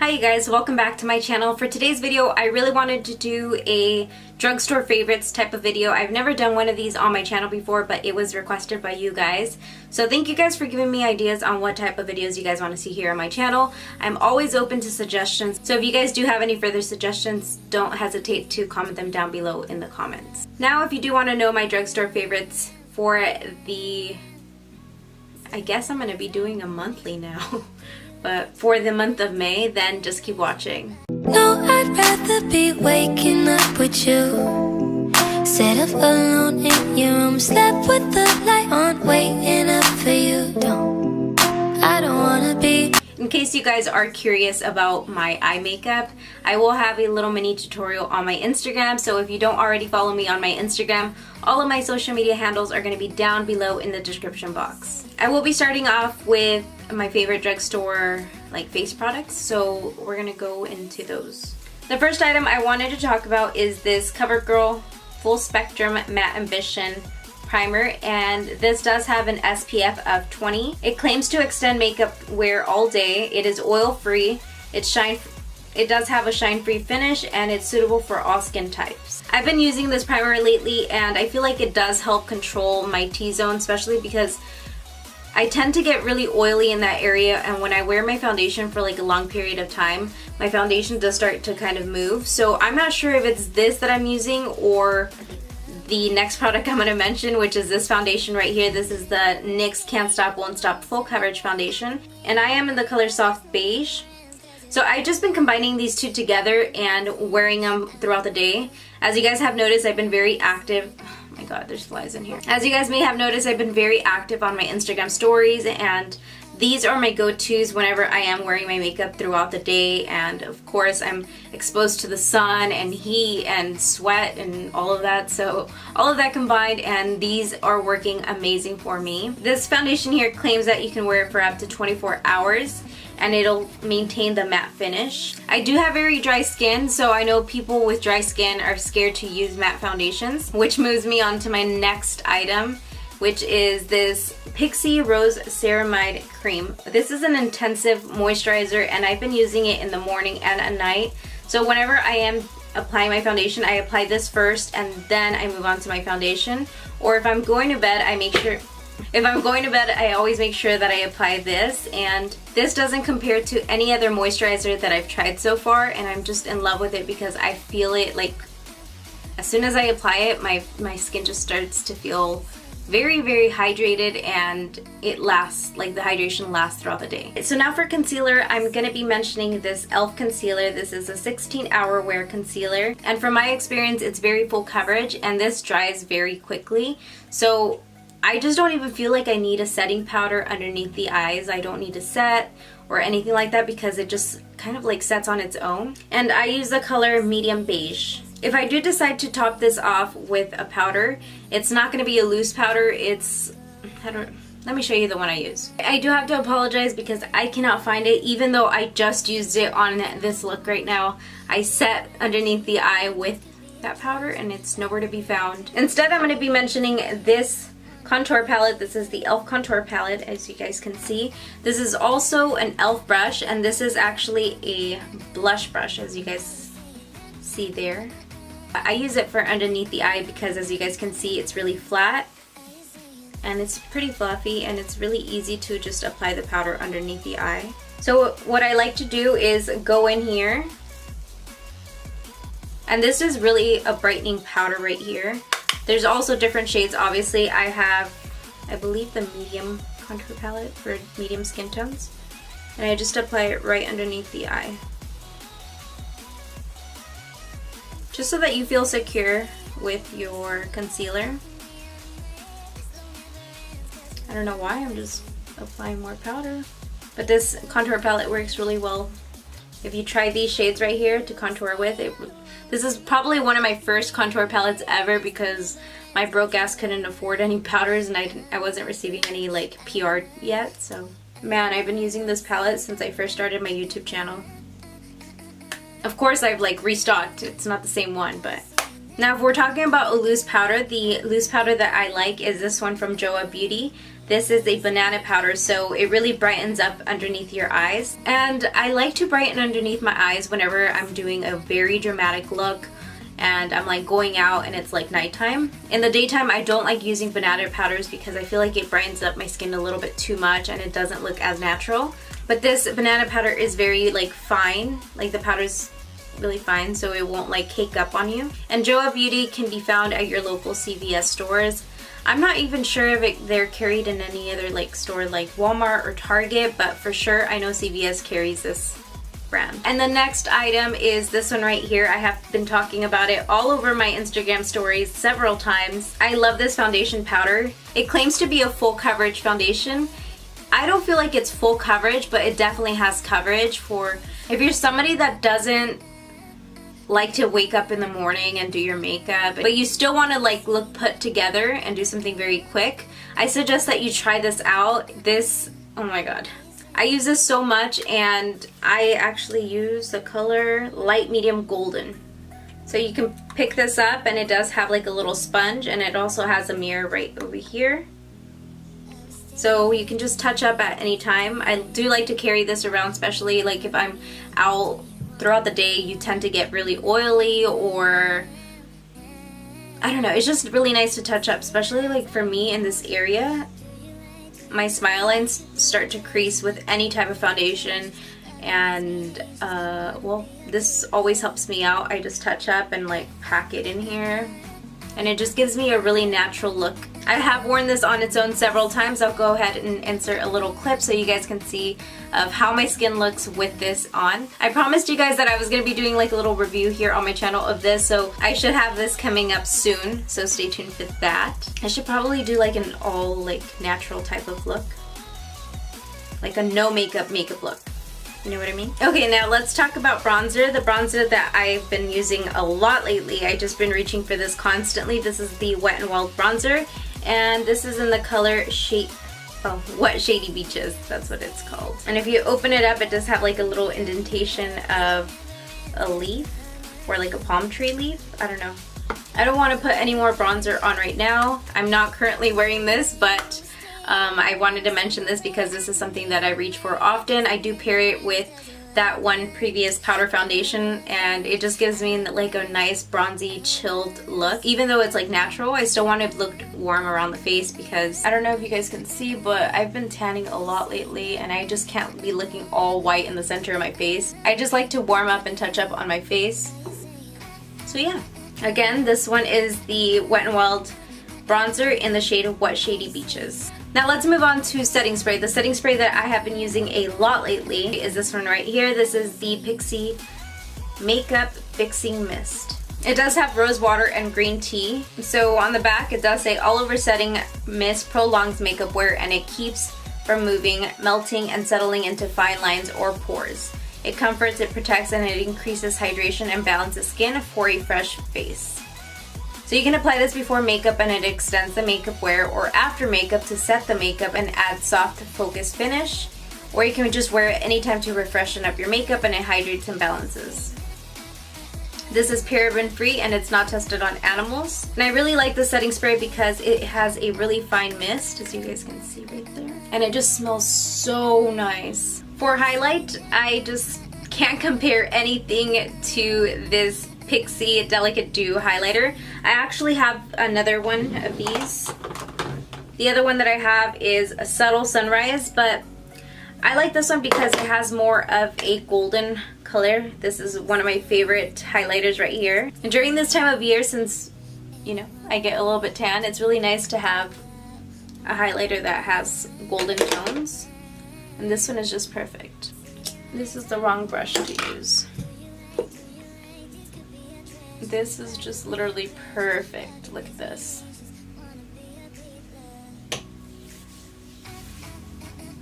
Hi you guys, welcome back to my channel. For today's video, I really wanted to do a drugstore favorites type of video. I've never done one of these on my channel before, but it was requested by you guys. So thank you guys for giving me ideas on what type of videos you guys want to see here on my channel. I'm always open to suggestions. So if you guys do have any further suggestions, don't hesitate to comment them down below in the comments. Now, if you do want to know my drugstore favorites for the... I guess I'm going to be doing a monthly now. But for the month of May, then just keep watching. No, I'd rather be waking up with you, set up alone in your room, slept with the light on, waiting up for you. I don't wanna be. In case you guys are curious about my eye makeup, I will have a little mini tutorial on my Instagram. So if you don't already follow me on my Instagram, all of my social media handles are going to be down below in the description box. I will be starting off with my favorite drugstore face products, so we're gonna go into those. The first item I wanted to talk about is this CoverGirl Full Spectrum Matte Ambition Primer, and this does have an SPF of 20. It claims to extend makeup wear all day. It is oil free. It does have a shine free finish, and it's suitable for all skin types. I've been using this primer lately, and I feel like it does help control my T-zone, especially because I tend to get really oily in that area, and when I wear my foundation for a long period of time, my foundation does start to kind of move. So I'm not sure if it's this that I'm using or the next product I'm going to mention, which is this foundation right here. This is the NYX Can't Stop Won't Stop Full Coverage Foundation, and I am in the color Soft Beige. So I've just been combining these two together and wearing them throughout the day. As you guys have noticed, I've been very active. Oh my god, there's flies in here. As you guys may have noticed, I've been very active on my Instagram stories, and these are my go-tos whenever I am wearing my makeup throughout the day. And of course, I'm exposed to the sun and heat and sweat and all of that. So all of that combined, and these are working amazing for me. This foundation here claims that you can wear it for up to 24 hours. And it'll maintain the matte finish. I do have very dry skin, so I know people with dry skin are scared to use matte foundations, which moves me on to my next item, which is this Pixie Rose Ceramide Cream. This is an intensive moisturizer, and I've been using it in the morning and at night. So whenever I am applying my foundation, I apply this first and then I move on to my foundation. Or if I'm going to bed, I always make sure that I apply this, and this doesn't compare to any other moisturizer that I've tried so far, and I'm just in love with it because I feel it as soon as I apply it, my skin just starts to feel very, very hydrated, and it lasts, the hydration lasts throughout the day. So now for concealer, I'm going to be mentioning this e.l.f. concealer. This is a 16-hour wear concealer, and from my experience, it's very full coverage, and this dries very quickly. So I just don't even feel like I need a setting powder underneath the eyes. I don't need to set or anything like that because it just kind of sets on its own. And I use the color medium beige. If I do decide to top this off with a powder, it's not going to be a loose powder. Let me show you the one I use. I do have to apologize because I cannot find it, even though I just used it on this look right now. I set underneath the eye with that powder and it's nowhere to be found. Instead, I'm going to be mentioning this contour palette. This is the e.l.f. contour palette, as you guys can see. This is also an e.l.f. brush, and this is actually a blush brush, as you guys see there. I use it for underneath the eye because, as you guys can see, it's really flat and it's pretty fluffy, and it's really easy to just apply the powder underneath the eye. So what I like to do is go in here, and this is really a brightening powder right here. There's also different shades. Obviously, I have, I believe, the medium contour palette for medium skin tones. And I just apply it right underneath the eye. Just so that you feel secure with your concealer. I don't know why, I'm just applying more powder. But this contour palette works really well. If you try these shades right here to contour with, this is probably one of my first contour palettes ever because my broke ass couldn't afford any powders, and I wasn't receiving any PR yet. So man, I've been using this palette since I first started my YouTube channel. Of course, I've restocked. It's not the same one, but now if we're talking about a loose powder, the loose powder that I like is this one from Joa Beauty. This is a banana powder, so it really brightens up underneath your eyes. And I like to brighten underneath my eyes whenever I'm doing a very dramatic look and I'm like going out and it's like nighttime. In the daytime, I don't like using banana powders because I feel like it brightens up my skin a little bit too much and it doesn't look as natural. But this banana powder is very like fine, like the powder's really fine, so it won't like cake up on you. And Joa Beauty can be found at your local CVS stores. I'm not even sure if they're carried in any other like store like Walmart or Target, but for sure I know CVS carries this brand. And the next item is this one right here. I have been talking about it all over my Instagram stories several times. I love this foundation powder. It claims to be a full coverage foundation. I don't feel like it's full coverage, but it definitely has coverage for if you're somebody that doesn't like to wake up in the morning and do your makeup, but you still want to like look put together and do something very quick. I suggest that you try this out. This, oh my god. I use this so much, and I actually use the color light medium golden. So you can pick this up and it does have like a little sponge, and it also has a mirror right over here. So you can just touch up at any time. I do like to carry this around, especially like if I'm out throughout the day. You tend to get really oily, or I don't know, it's just really nice to touch up, especially like for me in this area. My smile lines start to crease with any type of foundation, and well, this always helps me out. I just touch up and like pack it in here, and it just gives me a really natural look. I have worn this on its own several times. I'll go ahead and insert a little clip so you guys can see of how my skin looks with this on. I promised you guys that I was going to be doing like a little review here on my channel of this, so I should have this coming up soon, so stay tuned for that. I should probably do like an all like natural type of look, like a no makeup look. You know what I mean? Okay, now let's talk about bronzer. The bronzer that I've been using a lot lately, I've just been reaching for this constantly. This is the Wet n Wild bronzer, and this is in the color Wet Shady Beaches. That's what it's called. And if you open it up, it does have like a little indentation of a leaf, or like a palm tree leaf. I don't know. I don't want to put any more bronzer on right now. I'm not currently wearing this, but I wanted to mention this because this is something that I reach for often. I do pair it with that one previous powder foundation, and it just gives me like a nice bronzy chilled look. Even though it's like natural, I still want to look warm around the face because I don't know if you guys can see, but I've been tanning a lot lately and I just can't be looking all white in the center of my face. I just like to warm up and touch up on my face. So yeah. Again, this one is the Wet n Wild bronzer in the shade of Wet Shady Beaches. Now let's move on to setting spray. The setting spray that I have been using a lot lately is this one right here. This is the Pixi Makeup Fixing Mist. It does have rose water and green tea. So on the back it does say all over setting mist prolongs makeup wear, and it keeps from moving, melting, and settling into fine lines or pores. It comforts, it protects, and it increases hydration and balances skin for a fresh face. So you can apply this before makeup and it extends the makeup wear, or after makeup to set the makeup and add soft focused finish, or you can just wear it anytime to refreshen up your makeup, and it hydrates and balances. This is paraben free and it's not tested on animals. And I really like the setting spray because it has a really fine mist, as you guys can see right there. And it just smells so nice. For highlight, I just can't compare anything to this Pixi Delicate Dew highlighter. I actually have another one of these. The other one that I have is a Subtle Sunrise, but I like this one because it has more of a golden color. This is one of my favorite highlighters right here. And during this time of year, since, you know, I get a little bit tan, it's really nice to have a highlighter that has golden tones. And this one is just perfect. This is the wrong brush to use. This is just literally perfect. Look at this.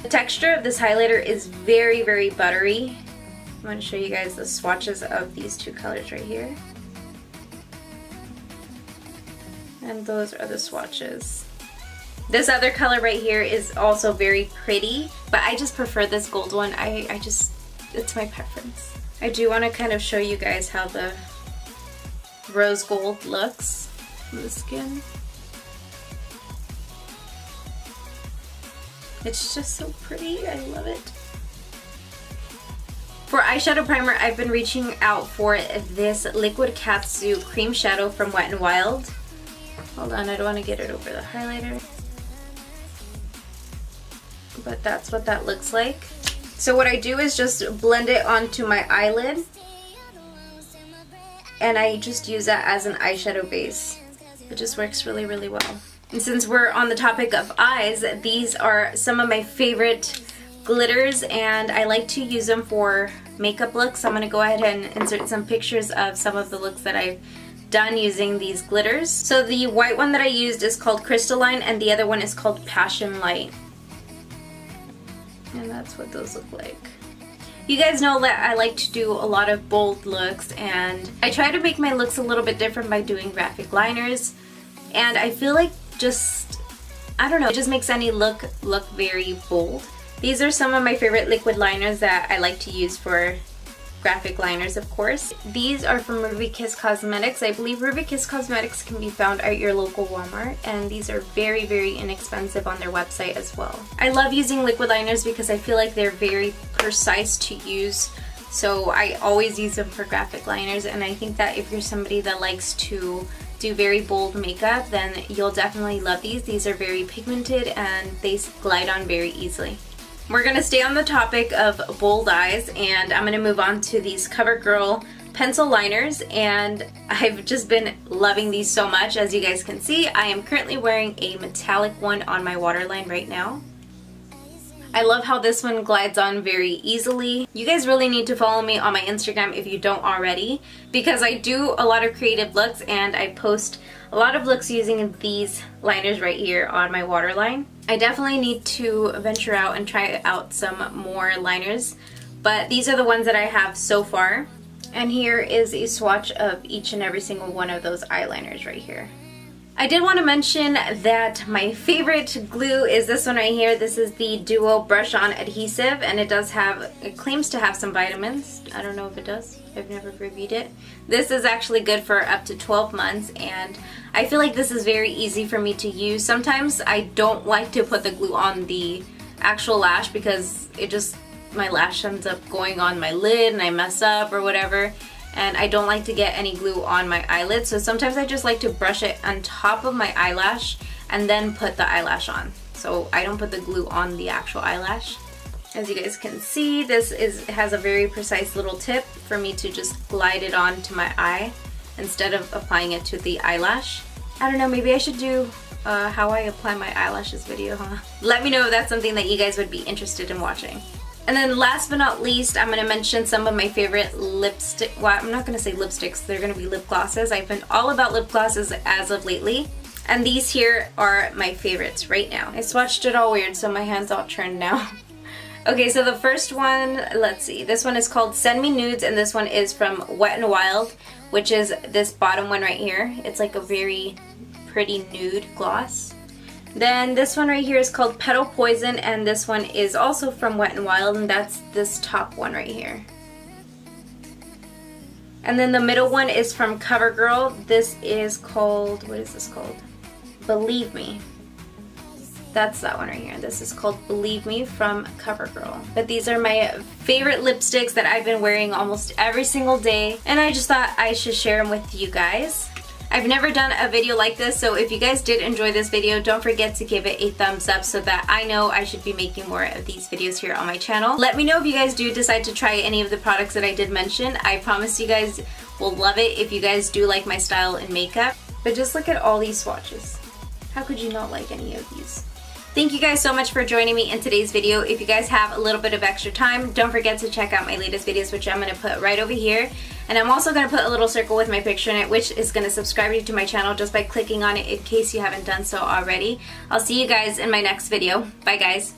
The texture of this highlighter is very, very buttery. I'm going to show you guys the swatches of these two colors right here. And those are the swatches. This other color right here is also very pretty, but I just prefer this gold one. It's my preference. I do want to kind of show you guys how the rose gold looks on the skin. It's just so pretty. I love it. For eyeshadow primer, I've been reaching out for this Liquid Katsu Cream Shadow from Wet n Wild. Hold on, I don't want to get it over the highlighter. But that's what that looks like. So what I do is just blend it onto my eyelid. And I just use that as an eyeshadow base. It just works really, really well. And since we're on the topic of eyes, these are some of my favorite glitters, and I like to use them for makeup looks. I'm going to go ahead and insert some pictures of some of the looks that I've done using these glitters. So the white one that I used is called Crystalline, and the other one is called Passion Light. And that's what those look like. You guys know that I like to do a lot of bold looks, and I try to make my looks a little bit different by doing graphic liners, and I feel like I don't know, it just makes any look very bold. These are some of my favorite liquid liners that I like to use for graphic liners, of course. These are from Ruby Kiss Cosmetics. I believe Ruby Kiss Cosmetics can be found at your local Walmart, and these are very, very inexpensive on their website as well. I love using liquid liners because I feel like they're very precise to use, so I always use them for graphic liners, and I think that if you're somebody that likes to do very bold makeup, then you'll definitely love these. These are very pigmented and they glide on very easily. We're gonna stay on the topic of bold eyes, and I'm gonna move on to these CoverGirl pencil liners, and I've just been loving these so much. As you guys can see, I am currently wearing a metallic one on my waterline right now. I love how this one glides on very easily. You guys really need to follow me on my Instagram if you don't already, because I do a lot of creative looks and I post a lot of looks using these liners right here on my waterline. I definitely need to venture out and try out some more liners, but these are the ones that I have so far. And here is a swatch of each and every single one of those eyeliners right here. I did want to mention that my favorite glue is this one right here. This is the Duo Brush On Adhesive, and it claims to have some vitamins. I don't know if it does. I've never reviewed it. This is actually good for up to 12 months, and I feel like this is very easy for me to use. Sometimes I don't like to put the glue on the actual lash because my lash ends up going on my lid and I mess up or whatever. And I don't like to get any glue on my eyelid, so sometimes I just like to brush it on top of my eyelash and then put the eyelash on. So I don't put the glue on the actual eyelash. As you guys can see, this has a very precise little tip for me to just glide it onto my eye instead of applying it to the eyelash. I don't know, maybe I should do how I apply my eyelashes video, huh? Let me know if that's something that you guys would be interested in watching. And then last but not least, I'm going to mention some of my favorite lipstick, well, I'm not going to say lipsticks, they're going to be lip glosses. I've been all about lip glosses as of lately, and these here are my favorites right now. I swatched it all weird, so my hand's all turned now. Okay, so the first one, let's see, this one is called Send Me Nudes, and this one is from Wet n Wild, which is this bottom one right here. It's like a very pretty nude gloss. Then this one right here is called Petal Poison, and this one is also from Wet n Wild, and that's this top one right here. And then the middle one is from CoverGirl. This is called, what is this called? Believe Me. That's that one right here. This is called Believe Me from CoverGirl. But these are my favorite lipsticks that I've been wearing almost every single day, and I just thought I should share them with you guys. I've never done a video like this, so if you guys did enjoy this video, don't forget to give it a thumbs up so that I know I should be making more of these videos here on my channel. Let me know if you guys do decide to try any of the products that I did mention. I promise you guys will love it if you guys do like my style in makeup. But just look at all these swatches. How could you not like any of these? Thank you guys so much for joining me in today's video. If you guys have a little bit of extra time, don't forget to check out my latest videos, which I'm going to put right over here. And I'm also going to put a little circle with my picture in it, which is going to subscribe you to my channel just by clicking on it in case you haven't done so already. I'll see you guys in my next video. Bye guys.